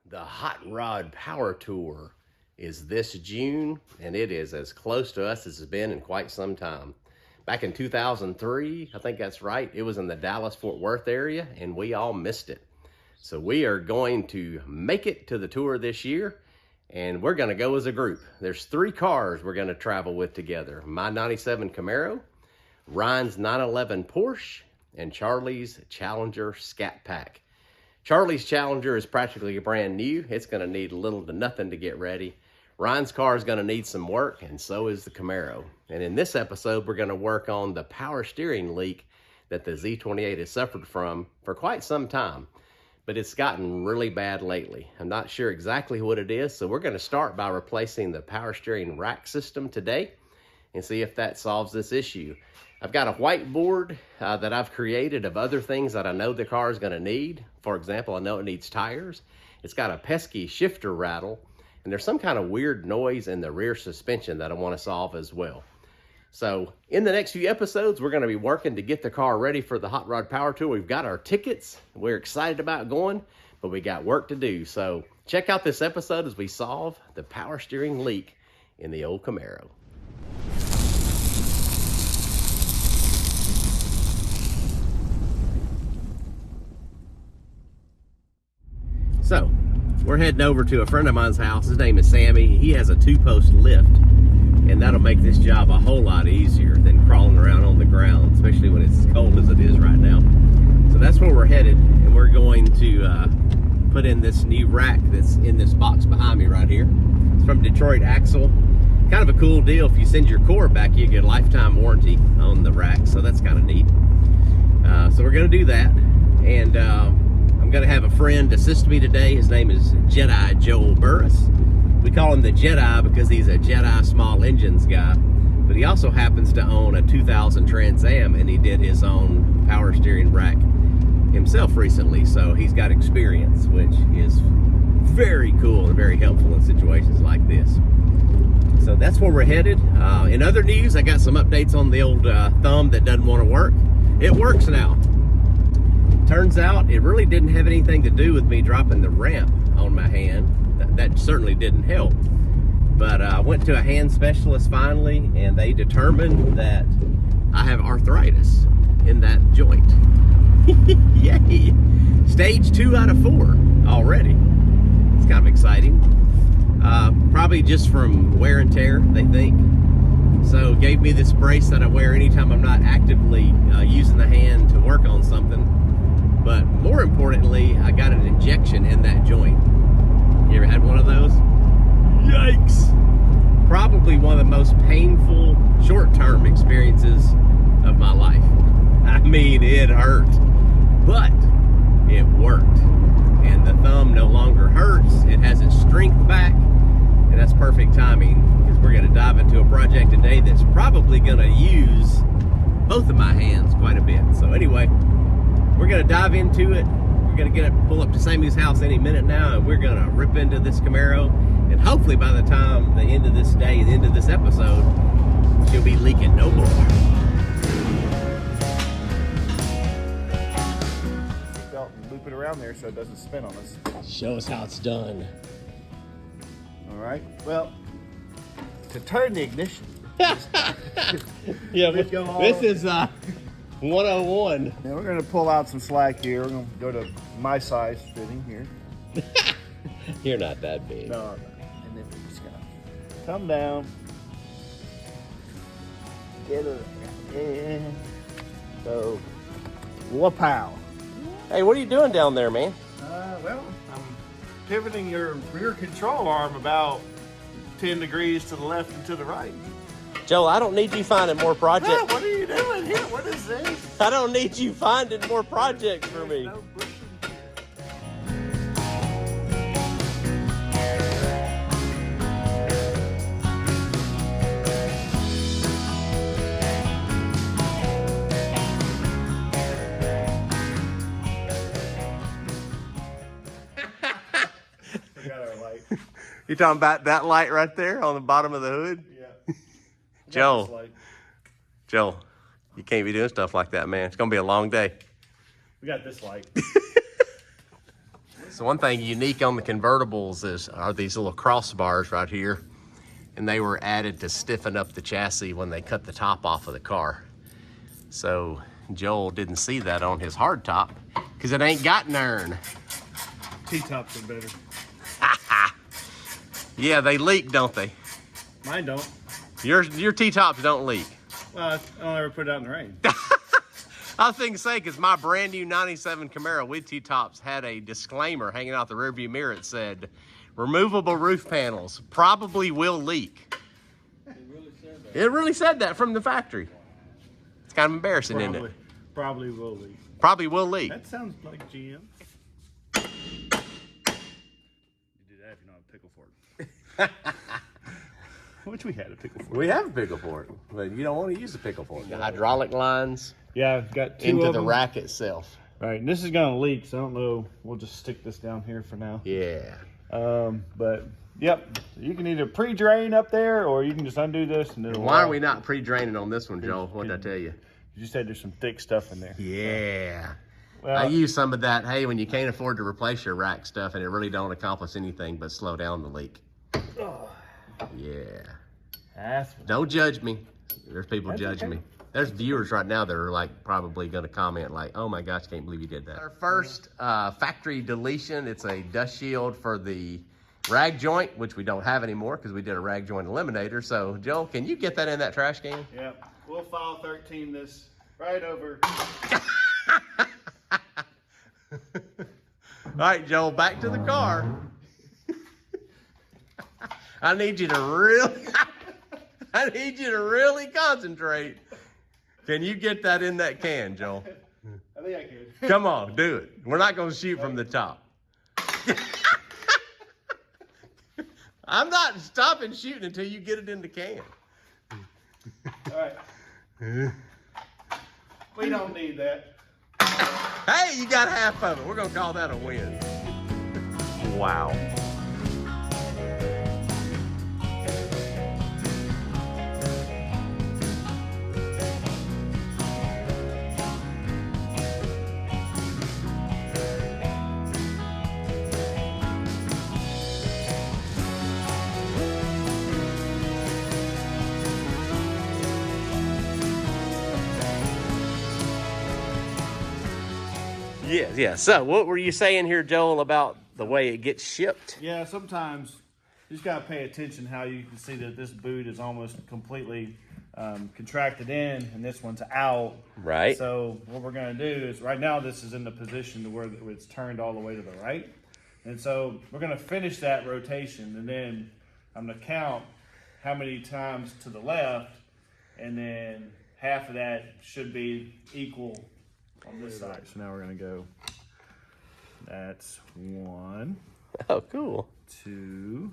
The Hot Rod Power Tour is this June, and it is as close to us as it's been in quite some time. Back in 2003, I think that's right, it was in the Dallas-Fort Worth area, and we all missed it. So we are going to make it to the tour this year, and we're going to go as a group. There's 3 cars we're going to travel with together. My 97 Camaro, Ryan's 911 Porsche, and Charlie's Challenger Scat Pack. Charlie's Challenger is practically brand new. It's going to need little to nothing to get ready. Ryan's car is going to need some work, and so is the Camaro. And in this episode, we're going to work on the power steering leak that the Z28 has suffered from for quite some time. But it's gotten really bad lately. I'm not sure exactly what it is, so we're going to start by replacing the power steering rack system today and see if that solves this issue. I've got a whiteboard that I've created of other things that I know the car is going to need. For example, I know it needs tires. It's got a pesky shifter rattle, and there's some kind of weird noise in the rear suspension that I want to solve as well. So in the next few episodes, we're going to be working to get the car ready for the Hot Rod Power Tour. We've got our tickets. We're excited about going, but we got work to do. So check out this episode as we solve the power steering leak in the old Camaro. So, we're heading over to a friend of mine's house. His name is Sammy. He has a 2-post lift, and that'll make this job a whole lot easier than crawling around on the ground, especially when it's as cold as it is right now. So that's where we're headed, and we're going to put in this new rack that's in this box behind me right here. It's from Detroit Axle. Kind of a cool deal. If you send your core back, you get a lifetime warranty on the rack, so that's kind of neat. So we're going to do that, and I'm going to have a friend assist me today. His name is Jedi Joel Burris. We call him the Jedi because he's a Jedi small engines guy, but he also happens to own a 2000 Trans Am, and he did his own power steering rack himself recently, so he's got experience, which is very cool and very helpful in situations like this. So that's where we're headed. In other news, I got some updates on the old thumb that doesn't want to work. It works now. Turns out it really didn't have anything to do with me dropping the ramp on my hand. That certainly didn't help. But I went to a hand specialist finally, and they determined that I have arthritis in that joint. Yay! Stage 2 out of 4 already. It's kind of exciting. Probably just from wear and tear, they think. So gave me this brace that I wear anytime I'm not actively using the hand to work on something. But more importantly, I got an injection in that joint. You ever had one of those? Yikes! Probably one of the most painful short-term experiences of my life. I mean, it hurt, but it worked. And the thumb no longer hurts. It has its strength back, and that's perfect timing because we're going to dive into a project today that's probably going to use both of my hands quite a bit. So anyway, we're going to dive into it. We're going to pull up to Sammy's house any minute now, and we're going to rip into this Camaro. And hopefully by the time the end of this day, the end of this episode, she'll be leaking no more. Belt and loop it around there so it doesn't spin on us. Show us how it's done. All right. Well, to turn the ignition. Yeah, We'd go all this is 101. Now we're going to pull out some slack here. We're going to go to my size fitting here. You're not that big. No, and then we're just going to come down. Get it in. So, whoop-pow. Hey, what are you doing down there, man? Well, I'm pivoting your rear control arm about 10 degrees to the left and to the right. Joel, I don't need you finding more projects. Yeah, what are you doing here? What is this? I don't need you finding more projects for me. No bushing here. Forgot our light. You talking about that light right there on the bottom of the hood? Yeah. Joel, you can't be doing stuff like that, man. It's gonna be a long day. We got this light. So one thing unique on the convertibles are these little crossbars right here, and they were added to stiffen up the chassis when they cut the top off of the car. So Joel didn't see that on his hardtop because it ain't got an urn. T-tops are better. Yeah, they leak, don't they? Mine don't. Your T-tops don't leak. Well, I don't ever put it out in the rain. I was thinking, because my brand new 97 Camaro with T-tops had a disclaimer hanging out the rearview mirror. It said, removable roof panels probably will leak. It really said that. It really said that from the factory. It's kind of embarrassing, isn't it? Probably will leak. Probably will leak. That sounds like GM. You do that if you don't have a pickle fork. Which we had a pickle fork. We have a pickle fork, but you don't want to use the pickle fork. The hydraulic lines Yeah, I've got two into of the them. rack itself. All right, and this is gonna leak, so I don't know. We'll just stick this down here for now. Yeah. But yep, you can either pre-drain up there, or you can just undo this and it'll. Why are we not pre-draining on this one, Joel? What did I tell you? You said there's some thick stuff in there. Yeah. Well, I use some of that, hey, when you can't afford to replace your rack stuff and it really don't accomplish anything but slow down the leak. Yeah. That's Don't judge me. There's people That's judging okay. me. There's viewers right now that are like probably going to comment like, oh my gosh, can't believe you did that. Our first factory deletion, it's a dust shield for the rag joint, which we don't have anymore because we did a rag joint eliminator. So Joel, can you get that in that trash can? Yep. We'll file 13 this right over. All right, Joel, back to the car. I need you to really concentrate. Can you get that in that can, Joel? I think I can. Come on, do it. We're not going to shoot from the top. I'm not stopping shooting until you get it in the can. All right. We don't need that. Hey, you got half of it. We're going to call that a win. Wow. Yeah. So what were you saying here, Joel, about the way it gets shipped? Yeah, sometimes you just gotta pay attention how you can see that this boot is almost completely contracted in and this one's out. Right. So what we're gonna do is right now this is in the position to where it's turned all the way to the right. And so we're gonna finish that rotation and then I'm gonna count how many times to the left and then half of that should be equal on this side. So now we're gonna go, that's 1, Oh, cool. 2.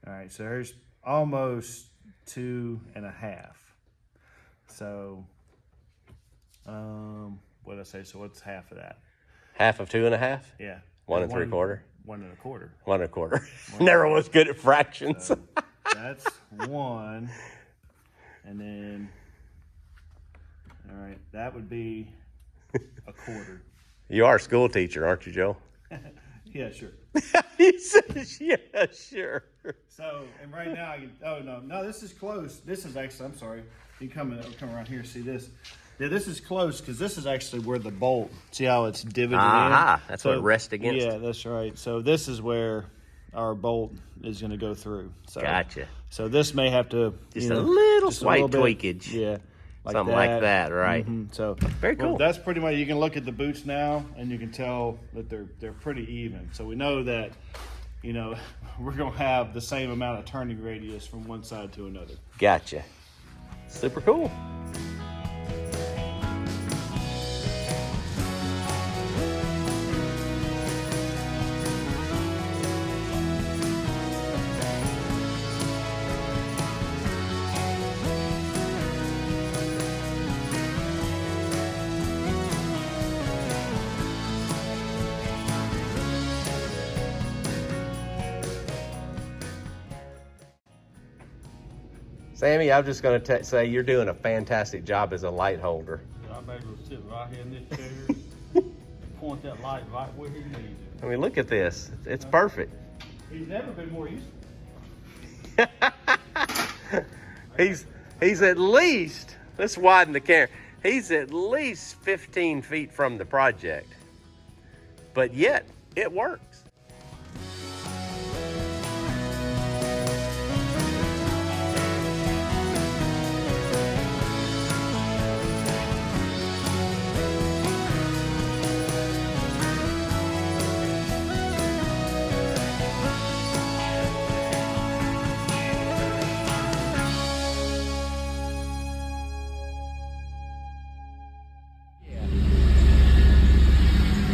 All right, so here's almost 2.5. So, what did I say? So what's half of that? Half of 2.5? Yeah. 1 3/4? 1 1/4. 1 1/4. Never was good at fractions. So that's 1. And then, all right, that would be 1/4. You are a school teacher, aren't you, Joe? Yeah, sure. He says, yeah, sure. So, and right now, no, this is close. This is actually, I'm sorry. You come around here, see this. Yeah, this is close because this is actually where the bolt, see how it's divoted in? That's what it rests against. Yeah, that's right. So this is where our bolt is going to go through. So, Gotcha. So this may have to, Just a little slight bit, tweakage. Yeah. Something like that, right? So Very cool. Well, that's pretty much. You can look at the boots now, and you can tell that they're pretty even. So we know that, we're gonna have the same amount of turning radius from one side to another. Gotcha. Super cool. Sammy, I'm just going to say you're doing a fantastic job as a light holder. I may as well sit right here in this chair, point that light right where he needs it. I mean, look at this. It's perfect. He's never been more useful. He's at least, let's widen the camera. He's at least 15 feet from the project, but yet it works.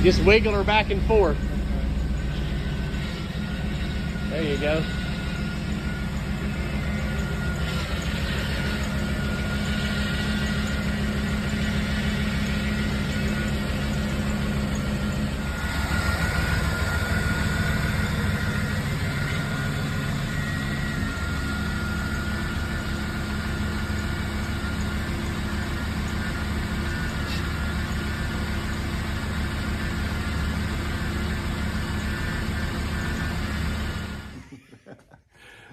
Just wiggle her back and forth. There you go.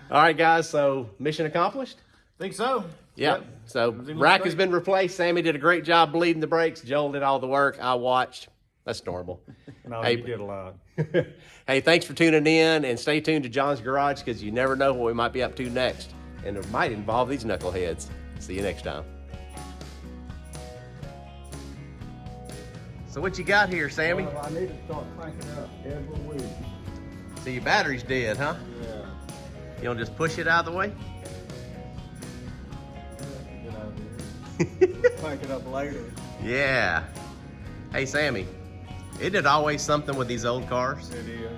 All right, guys, so mission accomplished? Think so? Yeah. Yep. So Everything looks rack great. has been replaced. Sammy did a great job bleeding the brakes. Joel did all the work. I watched. That's normal. No, Hey. you did a lot. Hey, thanks for tuning in, and stay tuned to John's Garage because you never know what we might be up to next. And it might involve these knuckleheads. See you next time. So what you got here, Sammy? Well, I need to start cranking up every week. So your battery's dead, huh? Yeah. You don't just push it out of the way? Good idea. Crank it up later. Yeah. Hey, Sammy, isn't it always something with these old cars? It is.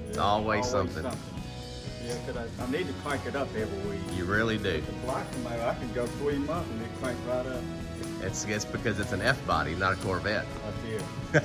It's always something. Yeah, 'cause I need to crank it up every week. You really do. It's like I can go 3 months and it crank right up. It's because it's an F body, not a Corvette. That's it.